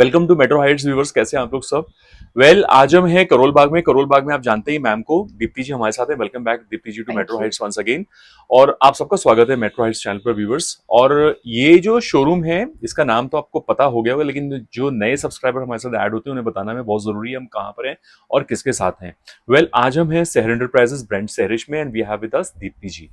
Welcome to Metro Heights viewers. कैसे हैं आप लोग सब? आज हम हैं करोल बाग में। करोल बाग में आप जानते ही मैम को, दीप्ति जी हमारे साथ हैं। Welcome back Deepti ji to thank Metro you. Heights once again. और आप सबका स्वागत है मेट्रो हाइट्स चैनल पर व्यूवर्स। और ये जो शोरूम है इसका नाम तो आपको पता हो गया होगा, लेकिन जो नए सब्सक्राइबर हमारे साथ ऐड होते हैं उन्हें बताना हमें बहुत जरूरी है हम कहाँ पर हैं और किसके साथ हैं। आज हम हैं सहर एंटरप्राइजेस ब्रांड सहरिश में and we have with us Deepti ji.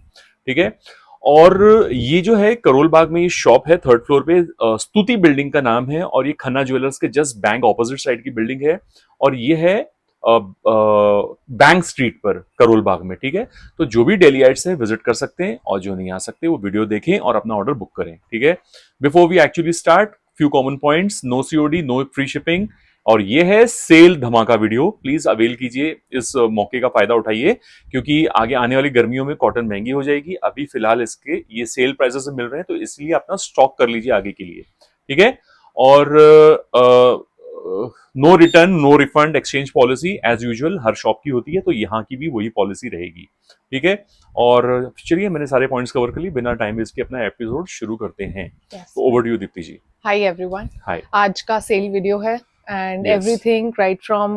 ठीक है। और ये जो है करोल बाग में ये शॉप है, थर्ड फ्लोर पे स्तुति बिल्डिंग का नाम है। और ये खन्ना ज्वेलर्स के जस्ट बैंक ऑपोजिट साइड की बिल्डिंग है। और ये है बैंक स्ट्रीट पर करोल बाग में। ठीक है। तो जो भी डेलीइट्स है विजिट कर सकते हैं और जो नहीं आ सकते वो वीडियो देखें और अपना ऑर्डर बुक करें। ठीक है। Before we actually start, few common points: no COD, no free shipping. और ये है सेल धमाका वीडियो, प्लीज अवेल कीजिए, इस मौके का फायदा उठाइए, क्योंकि आगे आने वाली गर्मियों में कॉटन महंगी हो जाएगी। अभी फिलहाल इसके ये सेल प्राइसेस में मिल रहे हैं, तो इसलिए अपना स्टॉक कर लीजिए आगे के लिए। ठीक है। और no return, no refund, exchange policy as usual हर शॉप की होती है, तो यहाँ की भी वही पॉलिसी रहेगी। ठीक है। और चलिए, मैंने सारे पॉइंट्स कवर कर लिए, बिना टाइम वेस्ट के अपना एपिसोड शुरू करते हैं। तो over to you Deepti ji. Hi everyone. Hi. आज का सेल वीडियो है and Yes. Everything right from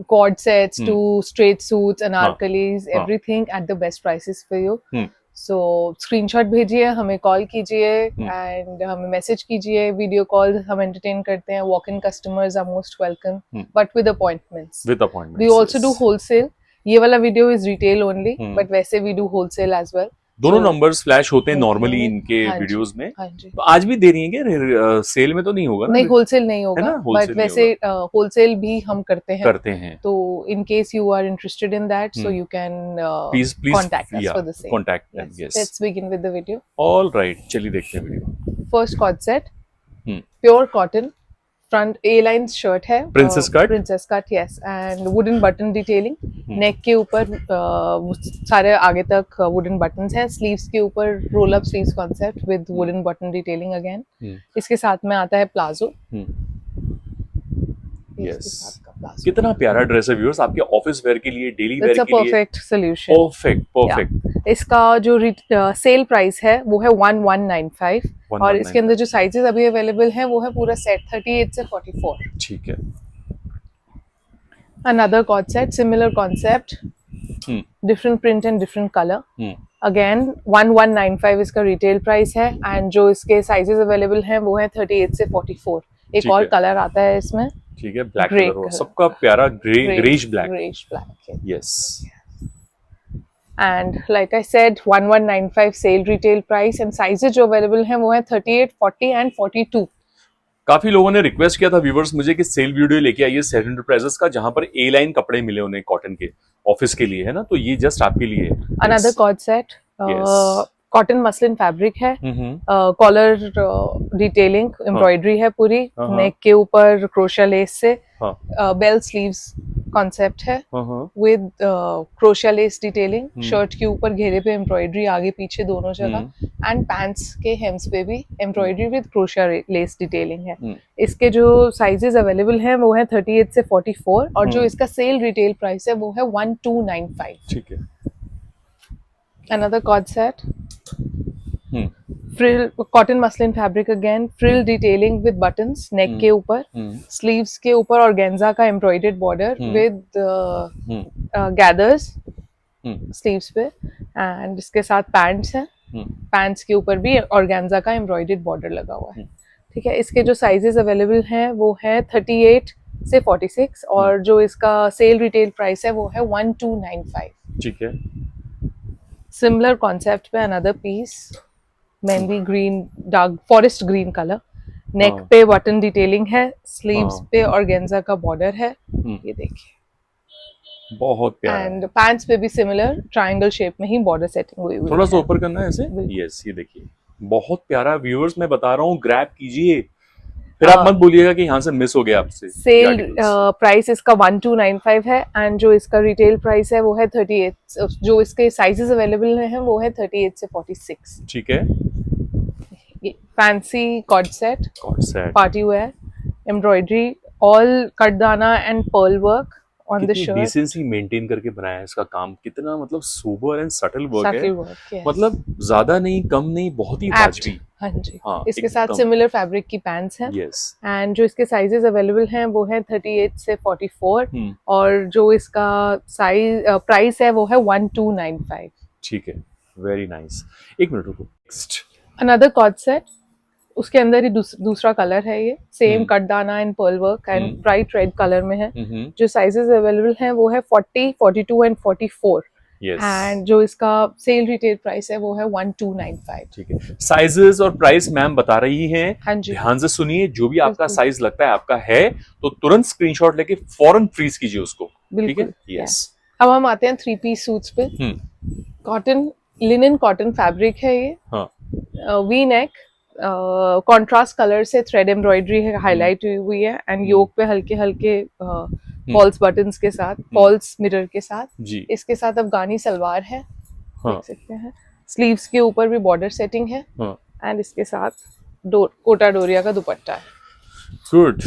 cord sets to straight suits anarkalis, हाँ. Everything at the best prices for you. Hmm. So screenshot भेजिए, हमें कॉल कीजिए एंड हमें मैसेज कीजिए, video call हम एंटरटेन करते हैं। Walk in customers are most welcome but with appointments. We also do wholesale. ये वाला video is retail only, but वैसे we do wholesale as well. दोनों नंबर्स फ्लैश होते हैं नॉर्मली इनके वीडियोस में। तो आज भी दे रही है क्या? सेल में तो नहीं होगा ना? नहीं, होलसेल नहीं होगा, बट वैसे होलसेल भी हम करते हैं। तो in case you are interested in that, so you can please contact us for the same. Contact. Yes. Let's begin with the video. All right, चलिए देखते हैं video. First cord set, pure cotton, front A-line shirt है, Princess cut? Princess cut, yes, and wooden button detailing. नेक के ऊपर सारे आगे तक wooden buttons हैं। स्लीव्स के ऊपर roll up sleeves concept with wooden button detailing again. इसके साथ में आता है प्लाजो। यस, कितना प्यारा ड्रेस है व्यूअर्स, आपके ऑफिस वेयर के लिए, डेली वेयर के लिए परफेक्ट सोल्यूशन। परफेक्ट। इसका जो सेल प्राइस है वो है 1195 और इसके अंदर जो साइजेस अभी अवेलेबल हैं वो है पूरा सेट 38 से 44। ठीक है। Another cord set, similar concept, different print and different color. Again 1195 इसका रिटेल प्राइस है एंड जो इसके साइजेस अवेलेबल हैं वो है 38 से 44। एक और कलर आता है इसमें। ठीक है, ब्लैक कलर, सबका प्यारा greyish black. Yes. And like I said 1195 sale retail price and sizes जो अवेलेबल हैं वो है 38, 40 एंड 42। काफी लोगों ने रिक्वेस्ट किया था व्यूवर्स मुझे कि सेल वीडियो लेके आइए सहर एंटरप्राइजेस का, जहां पर ए लाइन कपड़े मिले उन्हें कॉटन के ऑफिस के लिए, है ना? तो ये जस्ट आपके लिए है। Another cord set, cotton muslin fabric है, कॉलर डिटेलिंग एम्ब्रॉयडरी है पूरी, नेक के ऊपर क्रोशिया लेस से, बेल स्लीव्स कॉन्सेप्ट है with crochet lace detailing. Shirt के ऊपर घेरे पे एम्ब्रॉयडरी आगे पीछे दोनों जगह एंड पैंट्स के हेम्स पे भी embroidery with crochet lace detailing है। इसके जो साइजेस अवेलेबल हैं वो है 38 से 44 और जो इसका सेल रिटेल प्राइस है वो है 1295। ठीक है। Another cord set, frill cotton muslin fabric again, frill detailing with buttons neck के ऊपर, sleeves के ऊपर organza का embroidered border with gathers sleeves पे, and इसके साथ pants है, pants के ऊपर भी organza का embroidered border लगा हुआ है। ठीक है। इसके जो sizes available हैं वो है 38 से 46 और जो इसका सेल रिटेल प्राइस है वो है 1295। ठीक है। सिमिलर कॉन्सेप्ट पे another piece, mehndi green, dark forest green colour, neck पे बटन डिटेलिंग है, स्लीव्स पे ऑर्गेन्जा का बॉर्डर है, ये देखिए बहुत प्यारा। एंड पैंट्स पे भी सिमिलर ट्रायंगल शेप में ही बॉर्डर सेटिंग हुई है। थोड़ा सा ऊपर करना है ऐसे। यस, ये देखिए बहुत प्यारा व्यूअर्स, मैं बता रहा हूँ, ग्रैब कीजिए, फिर आप मत बोलिएगा कि यहाँ से मिस हो गया आपसे। सेल प्राइस इसका 1295 है एंड जो इसका रिटेल प्राइस है वो है 38। जो इसके साइजेस अवेलेबल हैं वो है 38 से 46। ठीक है। Fancy cord set, party wear, embroidery, all katdana and pearl work on the shirt. Decency maintain करके बनाया है इसका काम, कितना मतलब सोबर एंड सटल वर्क है, Subtle work, yes. मतलब ज्यादा नहीं कम नहीं, बहुत ही Apt. वाजबी। हाँ जी। हाँ, इसके साथ एकदम। सिमिलर फैब्रिक की पैंट्स हैं। यस। एंड जो इसके साइजेस अवेलेबल हैं वो है 38 से 44 और जो इसका साइज प्राइस है वो है 1295। ठीक है, वेरी नाइस। एक मिनट रुको। नेक्स्ट अनदर कॉर्ड सेट, उसके अंदर ही दूसरा कलर है, ये same katdana and pearl work and bright red colour में है। जो साइजेस अवेलेबल हैं वो है 40, 42 एंड 44। एंड जो इसका सेल रिटेल प्राइस है वो है 1295। ठीक है, साइजेस और प्राइस मैम बता रही हैं। हाँ जी, ध्यान से सुनिए, जो भी आपका साइज लगता है आपका है तो तुरंत स्क्रीनशॉट लेके फौरन फ्रीज कीजिए उसको। ठीक है, यस। अब हम आते हैं 3 पीस सूट्स पे। कॉटन, लिनन कॉटन फैब्रिक है ये। वी नेक, कॉन्ट्रास्ट कलर से थ्रेड एम्ब्रॉयडरी है, हाईलाइट हुई है एंड योक पे हल्के हल्के फॉल्स बटन्स के साथ, फॉल्स मिरर के साथ जी। इसके साथ अफगानी सलवार है, देख सकते हैं। स्लीव्स के ऊपर भी बॉर्डर सेटिंग है एंड इसके साथ कोटा डोरिया का दुपट्टा है, गुड,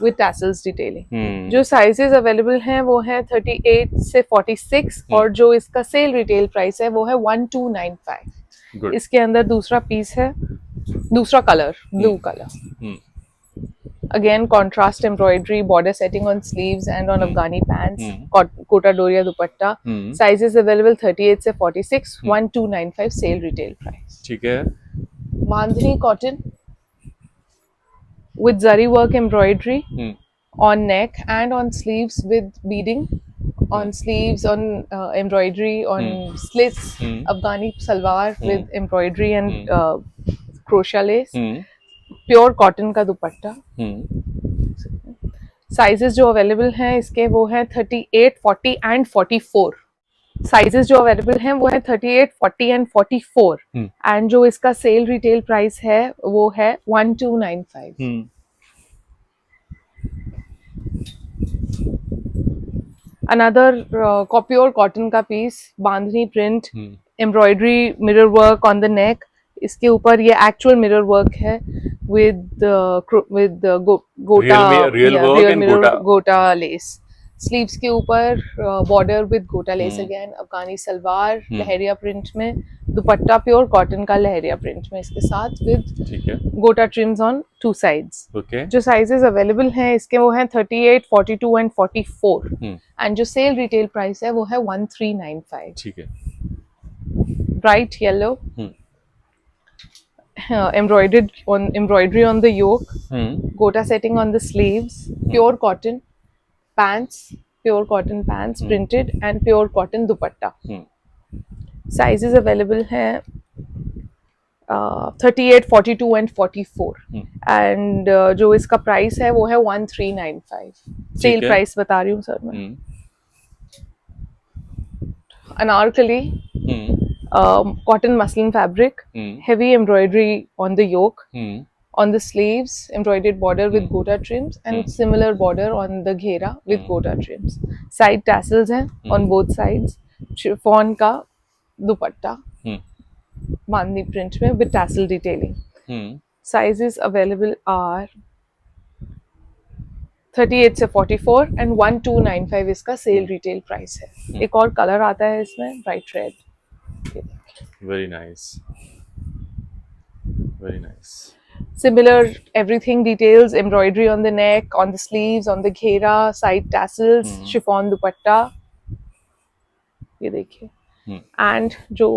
विद टैसल्स डिटेलिंग। जो साइजेस अवेलेबल हैं वो है 38 से 46 और जो इसका सेल रिटेल प्राइस है वो है 1295। इसके अंदर दूसरा पीस है, दूसरा colour blue colour, again contrast embroidery, border setting on sleeves and on Afghani pants, Kota Doria dupatta. Sizes available 38 से 46, 1295 सेल रिटेल प्राइस। ठीक है। बांधनी cotton with zari work embroidery on neck and on sleeves with beading on sleeves, on embroidery on slits, Afghani salwar with embroidery and crochet lace, pure cotton का दुपट्टा। Sizes जो available हैं इसके वो है 38, 40 and 44। Sizes जो available हैं वो है 38, 40 एंड 44 एंड जो इसका सेल रिटेल प्राइस है वो है 1295। अनदर प्योर कॉटन का piece, bandhani print, embroidery, mirror work on the neck. इसके ऊपर ये एक्चुअल मिरर वर्क है विद गोटा लेस। स्लीव्स के ऊपर border with gota lace again, Afghani salwar leheriya print में, दुपट्टा प्योर कॉटन का लहरिया प्रिंट में इसके साथ विद गोटा ट्रिम्स ऑन 2 साइड्स। जो साइजेस अवेलेबल हैं इसके वो हैं 38, 42 एंड 44 एंड जो सेल रिटेल प्राइस है वो है 1395। ठीक है। Bright yellow, embroidery on the yoke, gota setting on the sleeves, pure cotton pants, printed and pure cotton dupatta। Sizes available हैं 38, 42 and 44 and जो इसका प्राइस है वो है 1395। सेल प्राइस बता रही हूँ सर मैं। Anarkali, cotton muslin fabric, heavy embroidery on the yoke, on the sleeves embroidered border with gota trims and similar border on the घेरा with gota trims। side tassels हैं on both sides, chiffon का दुपट्टा बांधनी print में with tassel detailing। sizes available are 38 से 44 and 1295 इसका cell retail price है। एक और colour आता है इसमें, bright red. Very nice, very nice। Similar everything details, embroidery on the neck, on the sleeves, on the घेरा, side tassels, chiffon दुपट्टा, ये देखिए। and जो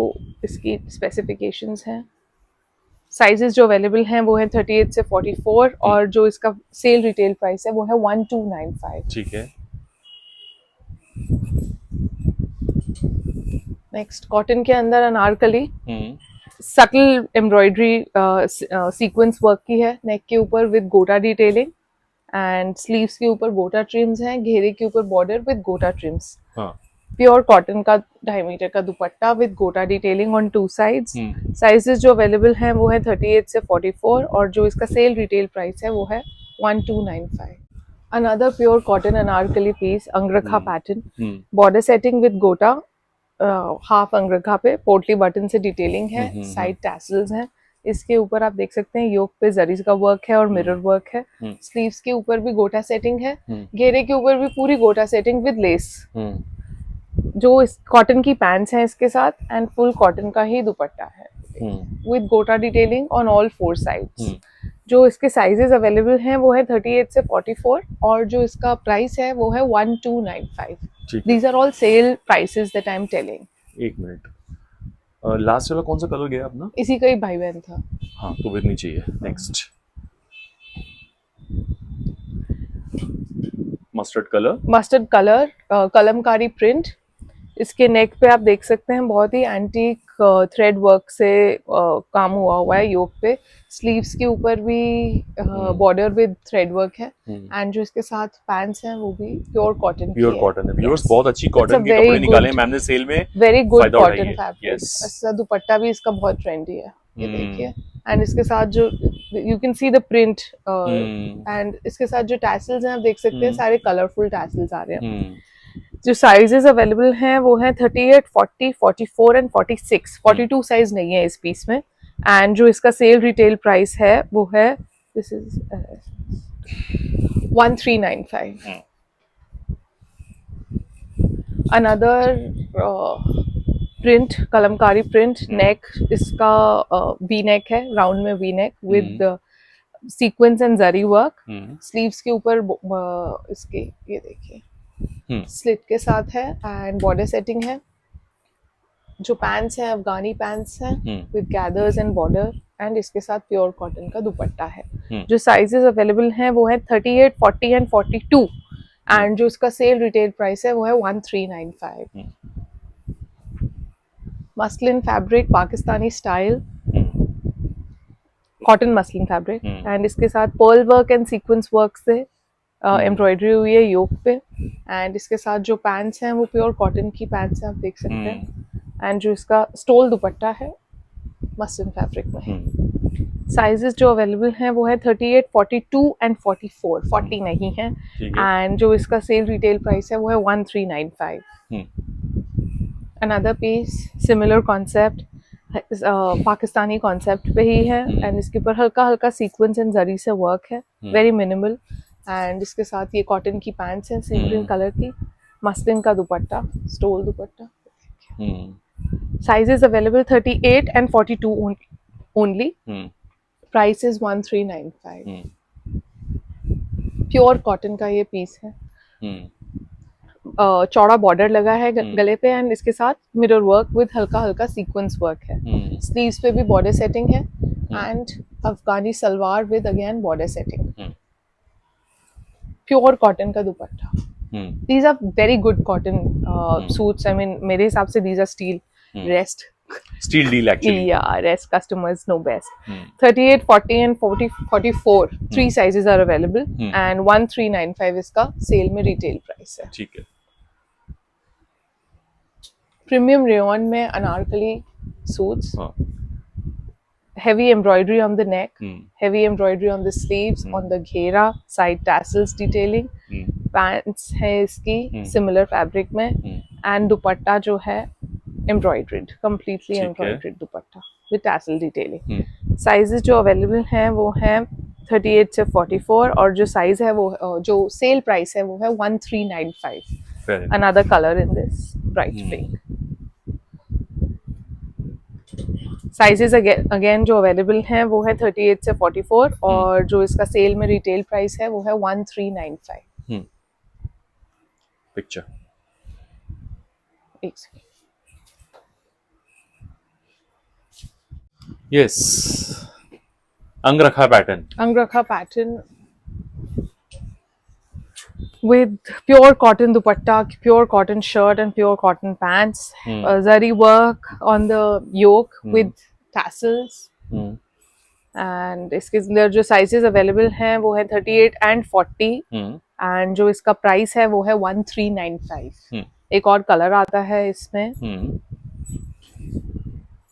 इसकी specifications हैं, साइजेस जो अवेलेबल हैं वो है 38 से 44 और जो इसका सेल रिटेल प्राइस है वो है 1295। ठीक है। नेक्स्ट, कॉटन के अंदर Anarkali, subtle embroidery sequence work की है, नेक के ऊपर with gota detailing and sleeves के ऊपर गोटा ट्रिम्स हैं, घेरे के ऊपर बॉर्डर विद गोटा ट्रिम्स। प्योर कॉटन का 2.5 मीटर का दुपट्टा with gota detailing on 2 sides. Sizes जो अवेलेबल हैं वो है 38 से 44 और जो इसका सेल रिटेल प्राइस है वो है 1295। Another pure cotton anarkali piece, angrakha pattern, border setting with gota, half angrakha पे पोटली बटन से डिटेलिंग है, साइड टैसल्स हैं। इसके ऊपर आप देख सकते हैं योक पे जरीज का वर्क है और मिरर वर्क है। स्लीव्स के ऊपर भी गोटा सेटिंग है, घेरे के ऊपर भी पूरी गोटा सेटिंग विद लेस। जो इस कॉटन की पैंट्स हैं इसके साथ, एंड फुल कॉटन का ही दुपट्टा है with gota detailing on all 4 sides. जो इसके साइजेस अवेलेबल हैं वो है 38 से 44, और जो इसका प्राइस है वो है 1295। These are all sale prices that I am telling. एक मिनट, लास्ट वाला कौन सा कलर गया अपना? इसी का ही भाई बहन था। हाँ, तो फिर नहीं चाहिए। Next, mustard colour, Kalamkari print. इसके नेक पे आप देख सकते हैं बहुत ही एंटीक थ्रेड वर्क से काम हुआ है योक पे। स्लीव्स के ऊपर भी बॉर्डर विद थ्रेड वर्क है, एंड जो इसके साथ पैंट्स हैं वो भी प्योर कॉटन है। व्यूअर्स, बहुत अच्छी कॉटन के कपड़े निकाले हैं मैम ने सेल में। Very good cotton fabric. ऐसा दुपट्टा भी इसका बहुत ट्रेंडी है, ये देखिए। एंड इसके साथ जो you can see the print, and इसके साथ जो टैसल्स हैं आप देख सकते हैं, सारे कलरफुल टैसल्स आ रहे हैं। जो साइजेस अवेलेबल हैं वो है 38, 40, 44 एंड 46। 42 साइज नहीं है इस पीस में। एंड जो इसका सेल रिटेल प्राइस है वो है, this is 1395। Another print, kalamkari print. Neck इसका वी नेक है, राउंड में V neck with sequence and zari work. Sleeves के ऊपर इसके ये देखिए स्लिट के साथ है, एंड बॉर्डर सेटिंग है। जो पैंट्स हैं अफगानी पैंट्स हैं with gathers and border, and इसके साथ प्योर कॉटन का दुपट्टा है। जो साइजेस अवेलेबल हैं वो है 38, 40 एंड 42, एंड जो इसका सेल रिटेल प्राइस है वो है 1395। Muslin fabric, Pakistani style cotton muslin fabric, and इसके साथ Perl work and sequence work से एम्ब्रॉयडरी हुई है योक पे। एंड इसके साथ जो पैंट्स हैं वो प्योर कॉटन की पैंट्स हैं, आप देख सकते हैं। एंड जो इसका स्टोल दुपट्टा है मसलिन फैब्रिक में है। साइजेस जो अवेलेबल हैं वो है 38, 42 एंड 44। 40 नहीं है। एंड जो इसका सेल रिटेल प्राइस है वो है 1395। Another piece, similar concept, Pakistani concept पे ही है, एंड इसके ऊपर हल्का हल्का सीक्वेंस एंड जरी से वर्क है, वेरी मिनिमल। एंड इसके साथ ये कॉटन की पैंट्स हैं सी ग्रीन कलर की, मसलिन का dupatta, stole dupatta. Sizes available 38 and 42 only. Price is 1395। Pure cotton का ये पीस है। चौड़ा बॉर्डर लगा है गले पे, एंड इसके साथ मिरर वर्क विद हल्का हल्का सीक्वेंस वर्क है। स्लीव्स पे भी बॉर्डर सेटिंग है, and Afghani salwar with again border setting. Pure cotton का dupatta. These are very good cotton suits. I mean मेरे हिसाब से these are steal. Rest steal deal actually. Yeah, rest customers know best. 38, 40 and 40, 44 3 sizes are available, and 1395 इसका sale में retail price है। ठीक है। Premium rayon में Anarkali suits, heavy embroidery on the neck, heavy embroidery on the sleeves, on the घेरा, side tassels detailing, pants है इसकी similar fabric में, and दुपट्टा जो है embroidered, completely embroidered dupatta with tassel detailing. Sizes जो available हैं वो हैं 38 से 44, और जो size है वो जो sale price है वो है 1395. Another color in this bright pink. Sizes again जो अवेलेबल हैं वो है 38 से 44, और जो इसका सेल में रिटेल प्राइस है वो है 1395। पिक्चर एक second. Yes, अंगरखा pattern with pure cotton dupatta, pure cotton shirt and pure cotton pants, zari work on the yoke with tassels, and इसके अंदर जो साइजेस अवेलेबल हैं वो है 38 and 40, एंड जो इसका प्राइस है वो है 1395। एक और कलर आता है इसमें,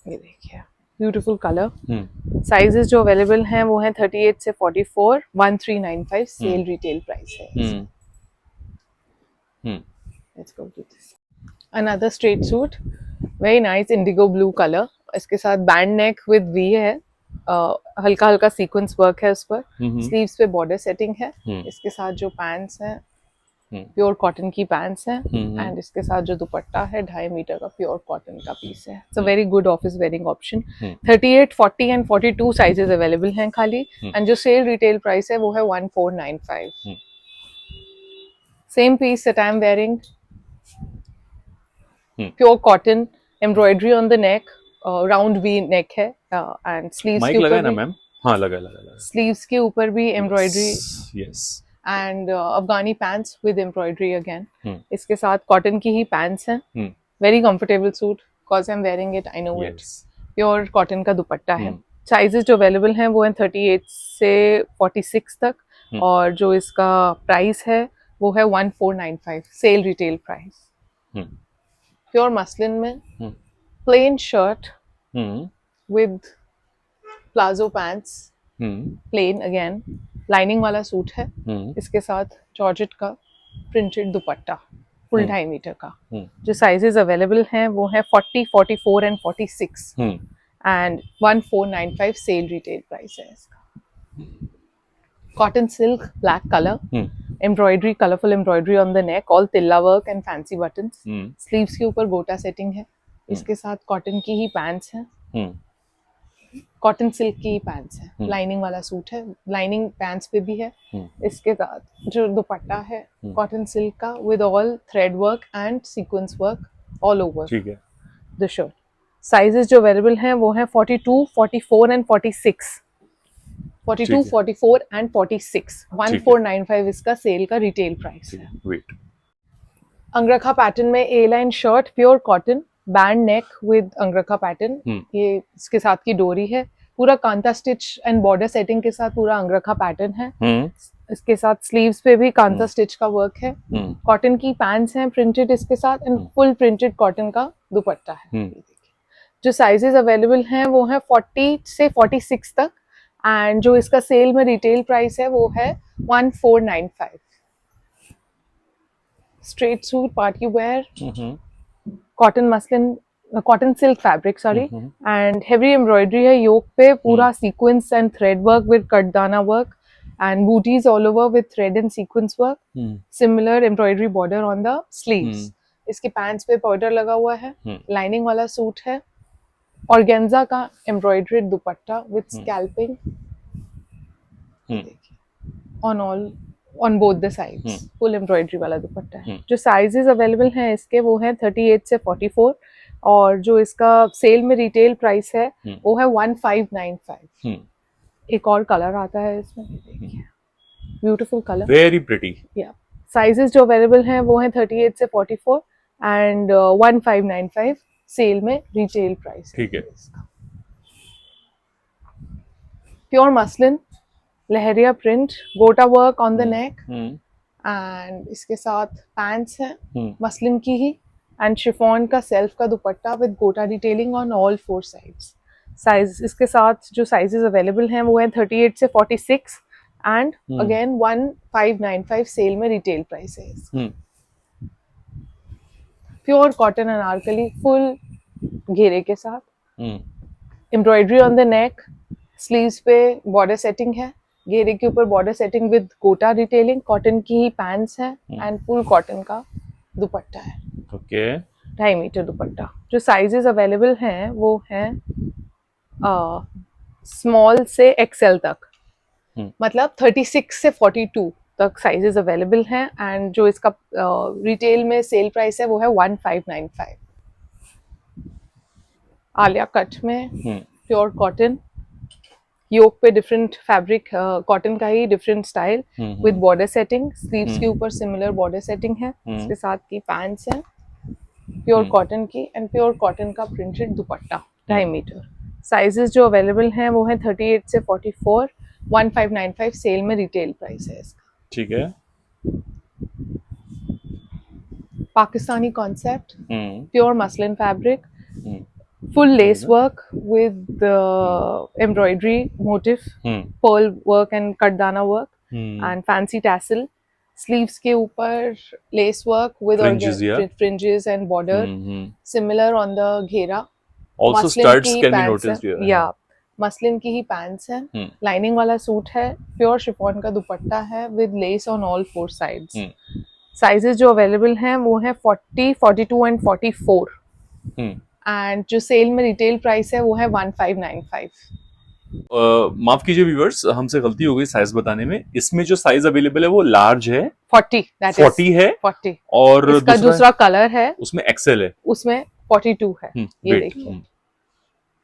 ये देखिए ब्यूटीफुल कलर। साइजेस जो अवेलेबल हैं वो है 38 से 44, 1395 सेल रिटेल प्राइस है। Let's go to this. Another straight suit, very nice indigo blue color. इसके साथ बैंड नेक विद वी है, हल्का हल्का सीक्वेंस वर्क है उस पर। स्लीव्स पे बॉर्डर सेटिंग है। इसके साथ जो पैंट्स हैं प्योर कॉटन की पैंट्स हैं एंड इसके साथ जो दुपट्टा है 2.5 मीटर का प्योर कॉटन का पीस है। It's a very good office wearing option. 38, 40 and 42 sizes available हैं खाली एंड जो सेल रिटेल प्राइस है वो है 1495। Same piece that I am wearing, pure cotton, embroidery on the neck, round V neck है and sleeves के ऊपर ma'am, हाँ लगा स्लीव्स के ऊपर भी embroidery yes and Afghani pants with embroidery again. इसके साथ कॉटन की ही पैंट्स हैं, very comfortable suit because I am wearing it, I know it. Pure cotton का दुपट्टा है। साइजेस जो अवेलेबल हैं वो हैं 38 से 46 तक और जो इसका प्राइस है वो है 1495 sale retail price. Pure muslin में plain shirt with palazzo pants, plain again, lining वाला सूट है। इसके साथ जॉर्जेट का प्रिंटेड दुपट्टा फुल 2.5 मीटर का। जो साइजेस अवेलेबल हैं वो है 40, 44 and 46 and 1495 sale retail price है इसका। Cotton silk black colour, embroidery, colourful embroidery on the neck, all tilla work and fancy buttons. Sleeves के ऊपर गोटा सेटिंग है। इसके साथ कॉटन की ही पैंट्स हैं, कॉटन सिल्क की पैंट्स है। लाइनिंग वाला सूट है, लाइनिंग पैंट्स पे भी है। इसके साथ जो दुपट्टा है कॉटन सिल्क का with all thread work and sequence work all over the shirt. Sizes जो अवेलेबल हैं वो हैं 42, 44 एंड 46। 42, 44 एंड 46। 1495 इसका सेल का रिटेल प्राइस है। वेट अंगरखा पैटर्न में A line shirt, pure cotton, band neck with angrakha pattern. ये इसके साथ की डोरी है, पूरा kantha stitch and border setting के साथ पूरा अंगरखा पैटर्न है। इसके साथ स्लीव्स पे भी कांता स्टिच का वर्क है। कॉटन की पैंट्स हैं प्रिंटेड इसके साथ एंड फुल प्रिंटेड कॉटन का दुपट्टा है। जो साइजेस अवेलेबल हैं वो है 40 से 46 तक एंड जो इसका सेल में रिटेल प्राइस है वो है 1495। Straight suit, party wear, cotton muslin, cotton silk fabric sorry and heavy embroidery है योक पे, पूरा sequence and thread work with katdana work and butis all over with thread and sequence work, similar embroidery border on the sleeves. इसके pants पे border लगा हुआ है। Lining वाला suit है, ऑर्गेन्जा का embroidery dupatta with scalloping on all on both the sides, full embroidery वाला दुपट्टा है। जो साइजेस अवेलेबल हैं इसके वो हैं 38 से 44 और जो इसका सेल में रिटेल प्राइस है वो है 1595। एक और कलर आता है इसमें, देखिए ब्यूटीफुल कलर, वेरी प्रिटी। या साइजेस जो अवेलेबल हैं वो हैं 38 से 44 एंड 1595 सेल में रिटेल प्राइस है। ठीक है। प्योर मसलिन, लहरिया प्रिंट, गोटा work on the neck and इसके साथ पैंट्स हैं मसलिन की ही एंड शिफॉन का सेल्फ का दुपट्टा with gota detailing on all 4 sides. Size इसके साथ जो साइजेस अवेलेबल हैं वो है 38 से 46 एंड अगेन 1595 सेल में रिटेल प्राइस है इसका। प्योर कॉटन अनारकली फुल घेरे के साथ, embroidery on the neck, sleeves पे बॉर्डर सेटिंग है, घेरे के ऊपर border setting with gota detailing, cotton की ही पैंट्स हैं एंड फुल कॉटन का दुपट्टा है। Okay 2.5 metre dupatta. जो साइजेस अवेलेबल हैं वो हैं स्मॉल से एक्सेल तक, मतलब 36 से 42 तक साइजेस अवेलेबल हैं एंड जो इसका रिटेल में सेल प्राइस है वो है 1595। आलिया कट में प्योर कॉटन, योक पे डिफरेंट फैब्रिक, कॉटन का ही different style with border setting, sleeves के ऊपर सिमिलर बॉर्डर सेटिंग है। इसके साथ की पैंट्स हैं प्योर कॉटन की एंड प्योर कॉटन का प्रिंटेड दुपट्टा 2.5 मीटर। साइजेस जो अवेलेबल हैं वो हैं 38 से 44, 1595 सेल में रिटेल प्राइस है इसका। ठीक है। Pakistani concept, pure muslin fabric, full lace work with embroidery motif, pearl work and kardana work and fancy tassel. Sleeves के ऊपर lace work with fringes and border, similar on the घेरा. Also studs can be noticed here. Yeah, muslin की ही pants है, lining वाला suit है, pure chiffon का दुपट्टा है with less on all 4 sides. Sizes जो अवेलेबल हैं वो है 40, 42 एंड 44 एंड जो सेल में रिटेल प्राइस है वो है 1595। माफ कीजिए व्यूअर्स, हमसे गलती हो गई साइज बताने में। इसमें जो साइज अवेलेबल है वो लार्ज है, 40 है 40। और इसका दूसरा कलर है, उसमें एक्सेल है, उसमें 42 है। ये देखिए,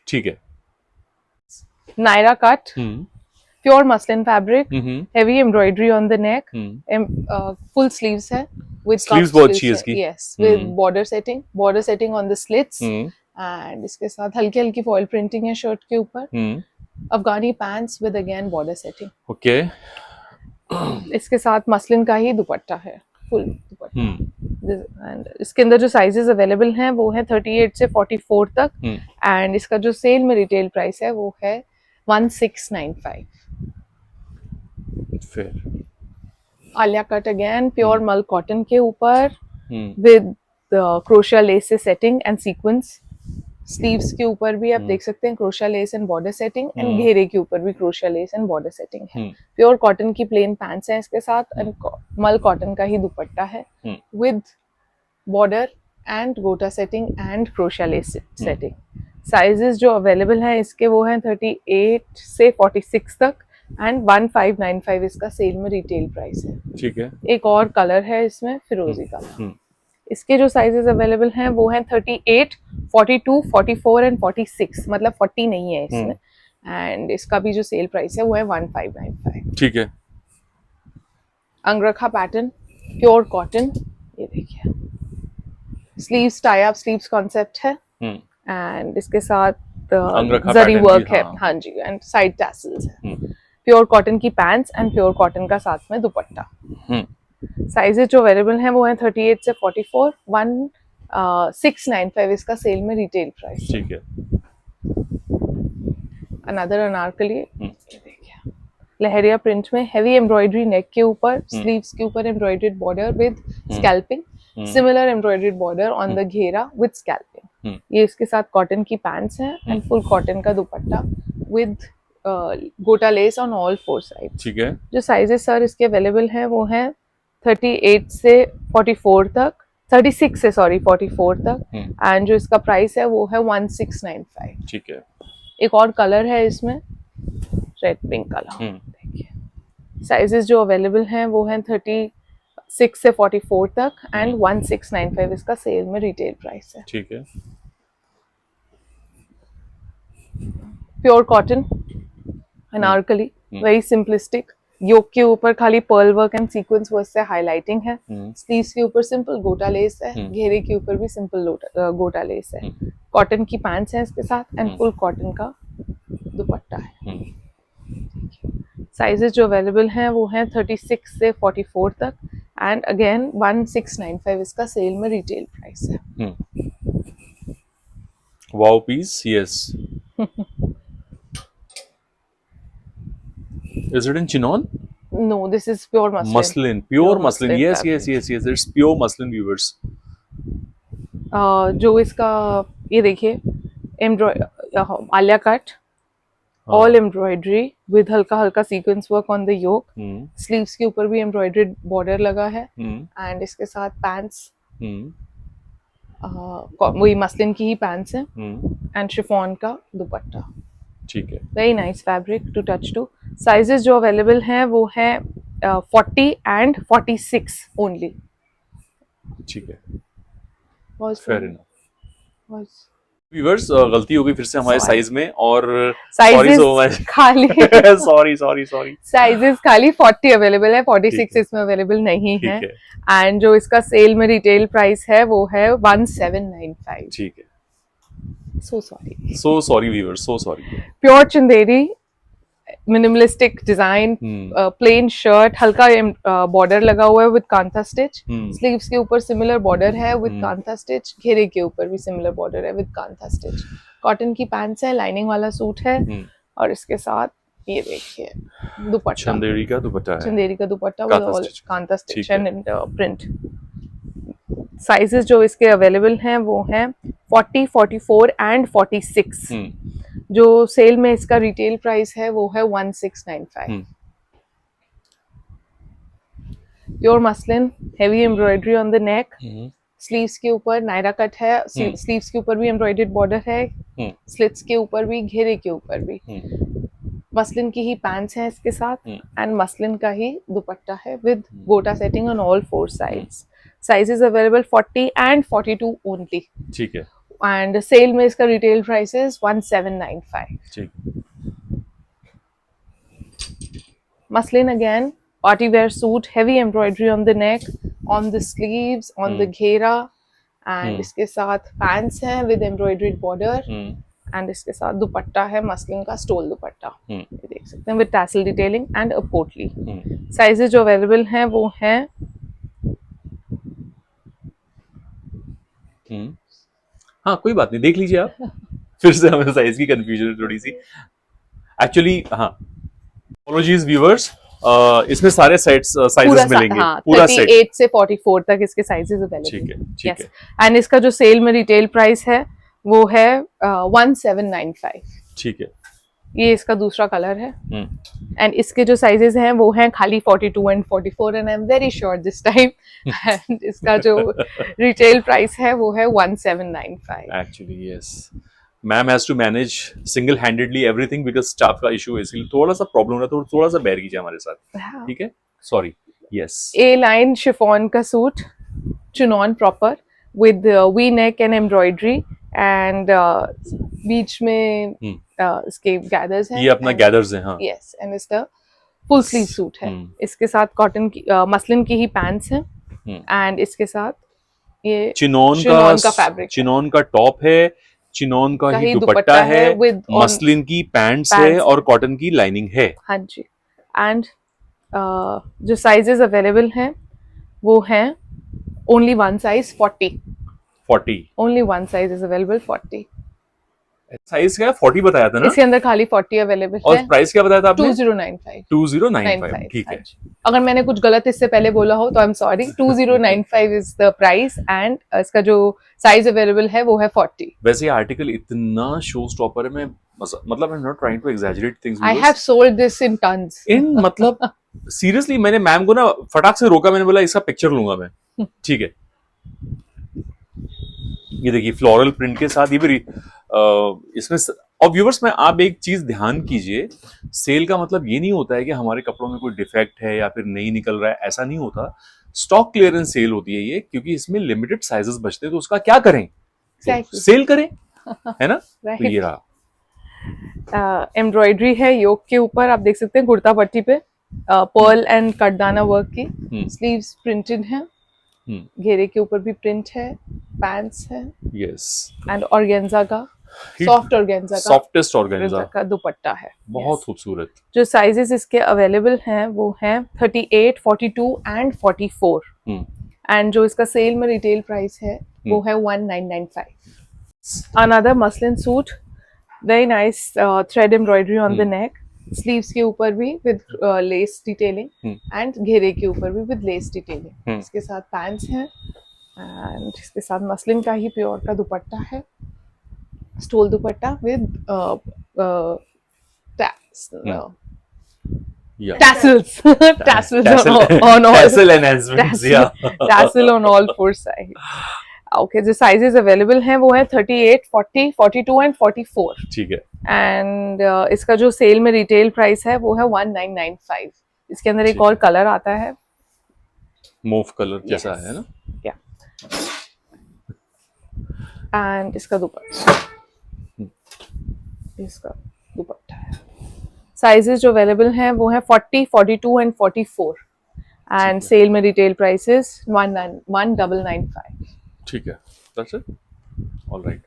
ठीक है। Naira cut, pure muslin fabric, heavy embroidery on the neck, full sleeves है विद स्लीव्स बहुत अच्छी है इसकी, yes, with border setting on the slits and इसके साथ हल्की हल्की फॉइल प्रिंटिंग है शर्ट के ऊपर। Afghani pants with again border setting. Okay. इसके साथ मसलिन का ही दुपट्टा है, फुल दुपट्टा। एंड इसके अंदर जो साइजेस अवेलेबल हैं वो है 38 से 44 तक एंड इसका जो सेल में रिटेल प्राइस है वो है 1695। फिर आलिया कट अगेन प्योर मल कॉटन के ऊपर विद क्रोशिया लेस से सेटिंग एंड सीक्वेंस। स्लीव्स के ऊपर भी आप देख सकते हैं crochet less and border setting and घेरे के ऊपर भी crochet less and border setting है। प्योर कॉटन की प्लेन पैंट्स हैं इसके साथ एंड मल कॉटन का ही दुपट्टा है विद बॉर्डर एंड गोटा setting and crochet less setting. Sizes जो अवेलेबल हैं इसके वो हैं 38 से 46 तक एंड 1595 इसका सेल में रिटेल प्राइस है। ठीक है। एक और कलर है इसमें फिरोजी कलर। इसके जो साइजेस अवेलेबल हैं वो हैं 38, 42, 44 एंड 46, मतलब 40 नहीं है इसमें एंड इसका भी जो सेल प्राइस है वो है 1595। ठीक है। अंगरखा पैटर्न, प्योर कॉटन, ये देखिए, sleeves tie up sleeves concept है एंड इसके साथ जरी वर्क है, हाँ जी, एंड साइड टैसल्स है। प्योर कॉटन की पैंट्स एंड प्योर कॉटन का साथ में दुपट्टा। साइजेस जो अवेलेबल हैं वो हैं 38 से 44, 1695 इसका सेल में रिटेल प्राइस। ठीक है। अनदर अनारकली, देखिए, लहरिया प्रिंट में हेवी एम्ब्रॉयडरी नेक के ऊपर, स्लीव्स के ऊपर embroidered border with scalloping, similar embroidered border on the घेरा विद स्कैल्पिंग। ये इसके साथ कॉटन की पैंट्स हैं एंड फुल कॉटन का दुपट्टा with gota less on all 4 sides. ठीक है। जो साइजेस सर इसके अवेलेबल हैं वो हैं 38 से 44 तक, 36 से 44 तक एंड जो इसका प्राइस है वो है 1695। ठीक है। एक और कलर है इसमें, रेड पिंक कलर। देखिए, साइजेस जो अवेलेबल हैं वो हैं 36 से 44 तक एंड 1695 इसका सेल में रिटेल प्राइस है। ठीक है। Pure cotton anarkali, very simplistic, yoke के ऊपर खाली pearl work and sequence work से हाईलाइटिंग है। स्लीव्स के ऊपर सिंपल गोटा लेस है, घेरे के ऊपर भी सिंपल गोटा लेस है। कॉटन की पैंट्स हैं इसके साथ एंड फुल कॉटन का दुपट्टा है। साइजेस जो अवेलेबल हैं वो हैं 36 से 44 तक एंड अगेन 1695 इसका सेल में रिटेल प्राइस है। Wow piece, yes. Is it in chinon? No, this is pure muslin. Muslin, pure muslin. Yes, yes, yes, yes. It's pure muslin, viewers. जो इसका ये देखिए, Alia cut, all embroidery with हल्का हल्का sequence work on the yoke. Sleeves के ऊपर भी embroidered border लगा है एंड इसके साथ पैंट्स वही मसलिन की ही पैंट्स हैं एंड शिफॉन का दुपट्टा। ठीक है। Very nice fabric to touch too. Sizes जो अवेलेबल हैं वो है 40 एंड 46 ओनली। ठीक है। Fair enough. व्यूअर्स, गलती हो गई फिर से हमारे साइज में और साइजेस खाली सॉरी सॉरी सॉरी साइजेस खाली 40 अवेलेबल है, 46 इसमें अवेलेबल नहीं है एंड जो इसका सेल में रिटेल प्राइस है वो है 1795। ठीक है। So sorry viewers, so sorry. Pure Chanderi, minimalistic design, plain shirt, हल्का बॉर्डर लगा हुआ है विद कांथा स्टिच। स्लीव्स के ऊपर सिमिलर बॉर्डर है विद कांथा स्टिच, घेरे के ऊपर भी सिमिलर बॉर्डर है विद कांथा स्टिच। कॉटन की पैंट्स है, लाइनिंग वाला सूट है और इसके साथ ये देखिए दुपट्टा, चंदेरी का दुपट्टा है, चंदेरी का दुपट्टा with kantha stitch and print. Sizes जो इसके अवेलेबल हैं वो हैं 40, 44 एंड 46 जो सेल में इसका रिटेल प्राइस है वो है 1695। Pure muslin, heavy embroidery on the neck, sleeves के ऊपर नायरा कट है, स्लीव्स के ऊपर भी एम्ब्रॉयडर्ड बॉर्डर है, स्लिट्स के ऊपर भी, घेरे के ऊपर भी। मसलिन की ही पैंट्स हैं इसके साथ, एंड मसलिन का ही दुपट्टा है विद गोटा setting on all 4 sides. Sizes available 40 and 42 only. ठीक है। एंड सेल में इसका रिटेल प्राइस इज 1795। ठीक। Muslin again, party wear suit, heavy embroidery on the neck, on the sleeves, on the घेरा, and इसके साथ pants हैं with embroidered border, and इसके साथ दुपट्टा है मसलिन का स्टोल दुपट्टा, ये देख सकते हैं, with tassel detailing and a पोटली। साइजेस जो अवेलेबल हैं वो हैं हाँ, कोई बात नहीं, देख लीजिए आप। फिर से हमें साइज की कंफ्यूजन है थोड़ी सी एक्चुअली। हाँ, अपोलॉजीज व्यूअर्स, इसमें सारे साइजेस मिलेंगे। हाँ, पूरा 38 से 44 तक इसके साइजेस अवेलेबल। ठीक है, ठीक है। एंड इसका जो सेल में रिटेल प्राइस है वो है 1795। ठीक है। ये इसका दूसरा कलर है, एंड इसके जो साइजेस हैं वो हैं खाली 42 and 44, and I am very sure this time. And इसका जो रिटेल प्राइस है वो है 1795। Actually yes, ma'am has to manage single handedly everything because staff का इशू है, इसलिए थोड़ा सा प्रॉब्लम है, तो थोड़ा सा बेयर कीजिए हमारे साथ। ठीक है, sorry. Yes, A line chiffon का सूट, चुनॉन proper with V neck and embroidery, and बीच में इसके गैदर्स हैं। ये अपना गैदर्स है। हाँ, यस, एंड इसका फुल स्लीव सूट है। इसके साथ कॉटन की मसलिन की ही पैंट्स हैं, एंड इसके साथ ये चिनोन का फैब्रिक, चिनोन का टॉप है, चिनोन का ही दुपट्टा है, मसलिन की पैंट्स है और कॉटन की लाइनिंग है। हाँ जी। एंड जो साइजेस अवेलेबल हैं वो हैं only one size 40। Only one size is available 40। Size क्या है? 40 बताया था ना? इसके अंदर खाली 40 अवेलेबल है। और प्राइस क्या बताया था आपने? 2095। 2095, ठीक है। अगर मैंने कुछ गलत इससे पहले बोला हो तो I am sorry. 2095 is the price, and इसका जो साइज अवेलेबल है वो है 40। वैसे ये आर्टिकल इतना शो स्टॉपर है, मैं मतलब I am not trying to exaggerate things. I have sold this in tons. मतलब सीरियसली मैंने मैम को ना फटाक से रोका, मैंने बोला इसका पिक्चर लूंगा मैं। ठीक है, ये देखिए फ्लोरल प्रिंट के साथ ये भी इसमें। और व्यूवर्स में आप एक चीज ध्यान कीजिए, सेल का मतलब ये नहीं होता है कि हमारे कपड़ों में कोई डिफेक्ट है या फिर नहीं निकल रहा है, ऐसा नहीं होता। स्टॉक क्लियरेंस सेल होती है ये, क्योंकि इसमें लिमिटेड साइजेस बचते हैं, तो उसका क्या करें? तो सेल करें, है ना? तो ये रहा। एम्ब्रॉयडरी है योक के ऊपर, आप देख सकते हैं कुर्ता पट्टी पे पर्ल एंड कटदाना वर्क की। स्लीव्स प्रिंटेड है, घेरे के ऊपर भी प्रिंट है, पैंट्स है, यस, एंड ऑर्गेन्जा का सॉफ्ट ऑर्गेन्जा का सॉफ्टेस्ट ऑर्गेन्जा का दुपट्टा है। बहुत खूबसूरत। जो साइजेस इसके अवेलेबल हैं वो हैं 38, 42 एंड 44, एंड जो इसका सेल में रिटेल प्राइस है वो है 1995। Another muslin suit, very nice thread embroidery on the neck, sleeves के ऊपर भी विद लेस डिटेलिंग, एंड घेरे के ऊपर भी विद लेस डिटेलिंग। इसके साथ पैंट्स हैं, एंड इसके साथ मसलिन का ही प्योर का दुपट्टा है, stole dupatta with tassels on all tassel enhancements, tassel on all 4 sides. Okay, जो साइजेस अवेलेबल हैं वो है 38, 40, 42 एंड 44। ठीक है। एंड इसका जो सेल में रिटेल प्राइस है वो है 1995। इसके अंदर एक और कलर आता है, मूव कलर जैसा है ना? क्या? एंड इसका दुपट्टा, इसका दुपट्टा है। साइजेस जो अवेलेबल हैं वो है 40, 42 एंड 44, एंड सेल में रिटेल प्राइसेस 1995। ठीक है, दैट्स इट, ऑलराइट।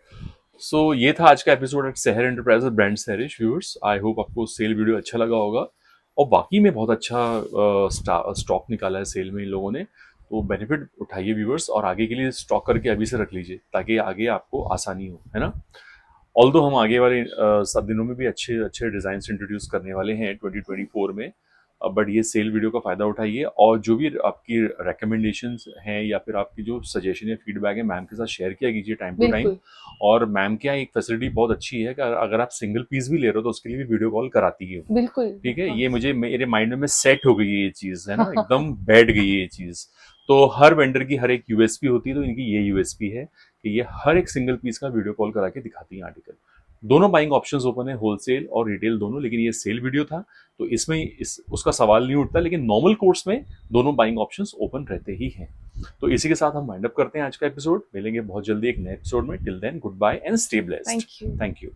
सो ये था आज का एपिसोड एट सहर enterprises brand Sahrish. Viewers, I hope आपको सेल वीडियो अच्छा लगा होगा, और बाकी में बहुत अच्छा स्टॉक निकाला है सेल में इन लोगों ने, तो बेनिफिट उठाइए व्यूअर्स, और आगे के लिए स्टॉक करके अभी से रख लीजिए ताकि आगे आपको आसानी हो, है ना? ऑल्दो हम आगे वाले सब दिनों में भी अच्छे अच्छे डिज़ाइंस इंट्रोड्यूस करने वाले हैं 2024 में, बट ये सेल वीडियो का फायदा उठाइए और जो भी आपकी रिकमेंडेशंस हैं या फिर आपकी जो सजेशन या फीडबैक है मैम के साथ शेयर किया कीजिए टाइम टू टाइम। और मैम के यहाँ एक फैसिलिटी बहुत अच्छी है कि अगर आप सिंगल पीस भी ले रहे हो तो उसके लिए भी वीडियो कॉल कराती है। बिल्कुल। ठीक है, ये मुझे मेरे माइंड में सेट हो गई है ये चीज, है ना, एकदम बैठ गई है ये चीज। तो हर वेंडर की हर एक यूएसपी होती है, तो इनकी ये यूएसपी है कि ये हर एक सिंगल पीस का वीडियो कॉल करा के दिखाती है आर्टिकल। दोनों बाइंग ऑप्शंस ओपन है, होलसेल और रिटेल दोनों, लेकिन ये सेल वीडियो था तो इसमें उसका सवाल नहीं उठता, लेकिन नॉर्मल कोर्स में दोनों बाइंग ऑप्शंस ओपन रहते ही हैं। तो इसी के साथ हम वाइंड अप करते हैं आज का एपिसोड। मिलेंगे बहुत जल्दी एक नए एपिसोड में। Till then good bye and stay blessed. Thank you. Thank you.